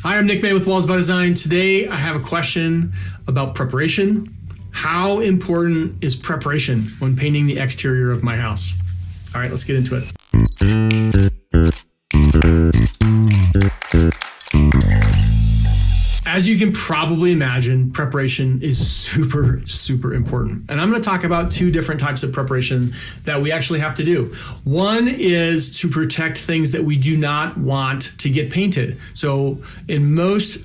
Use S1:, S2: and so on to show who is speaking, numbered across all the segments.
S1: Hi, I'm Nick May with Walls by Design. Today I have a question about preparation. How important is preparation when painting the exterior of my house? All right, let's get into it. As you can probably imagine, preparation is super important. And I'm going to talk about two different types of preparation that we actually have to do. One is to protect things that we do not want to get painted. So in most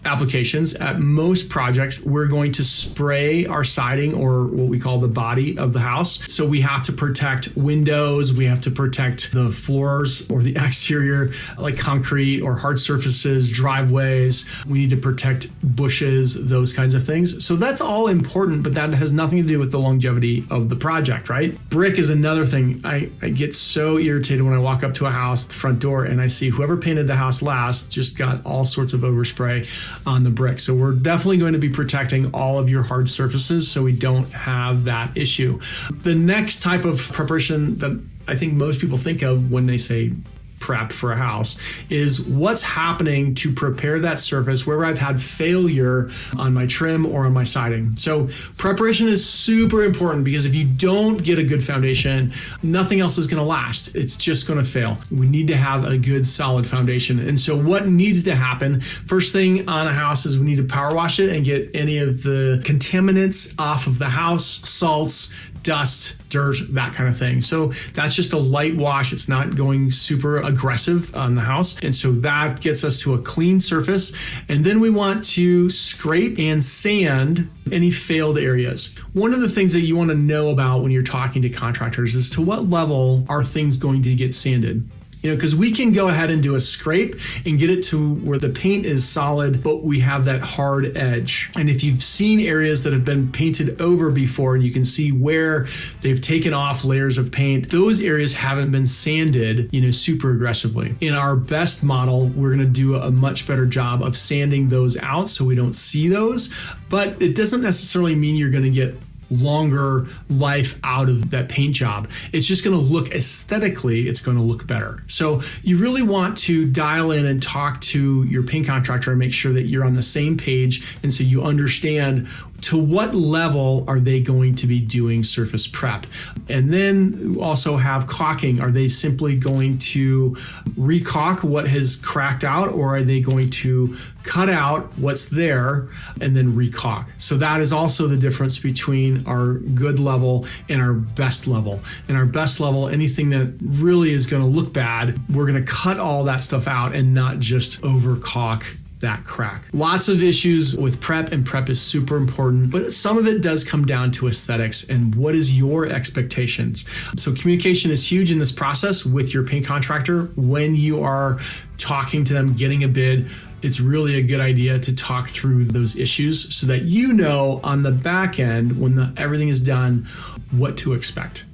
S1: applications, at most projects, we're going to spray our siding, or what we call the body of the house. So we have to protect windows, we have to protect the floors or the exterior, like concrete or hard surfaces, driveways. We need to protect bushes, those kinds of things. So that's all important, but that has nothing to do with the longevity of the project, right? Brick is another thing. I get so irritated when I walk up to a house, the front door, and I see whoever painted the house last just got all sorts of overspray on the brick. So we're definitely going to be protecting all of your hard surfaces so we don't have that issue. The next type of preparation that I think most people think of when they say prep for a house is what's happening to prepare that surface where I've had failure on my trim or on my siding. So preparation is super important because if you don't get a good foundation, nothing else is going to last. It's just going to fail. We need to have a good solid foundation. And so what needs to happen, first thing on a house is we need to power wash it and get any of the contaminants off of the house, salts, dust, dirt, that kind of thing. So that's just a light wash. It's not going super aggressive on the house. And so that gets us to a clean surface. And then we want to scrape and sand any failed areas. One of the things that you want to know about when you're talking to contractors is to what level are things going to get sanded? Because we can go ahead and do a scrape and get it to where the paint is solid, but we have that hard edge. And if you've seen areas that have been painted over before, and you can see where they've taken off layers of paint, those areas haven't been sanded, super aggressively. In our best model, we're gonna do a much better job of sanding those out so we don't see those, but it doesn't necessarily mean you're gonna get longer life out of that paint job. It's just going to look aesthetically, it's going to look better. So you really want to dial in and talk to your paint contractor and make sure that you're on the same page. And so you understand to what level are they going to be doing surface prep. And then also have caulking. Are they simply going to recaulk what has cracked out, or are they going to cut out what's there and then recaulk? So that is also the difference between our good level and our best level. In our best level, anything that really is going to look bad, we're going to cut all that stuff out and not just overcaulk that crack. Lots of issues with prep, and prep is super important, but some of it does come down to aesthetics and what is your expectations. So communication is huge in this process with your paint contractor. When you are talking to them, getting a bid, it's really a good idea to talk through those issues so that you know on the back end, when everything is done, what to expect.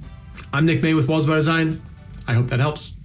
S1: I'm Nick May with Walls by Design. I hope that helps.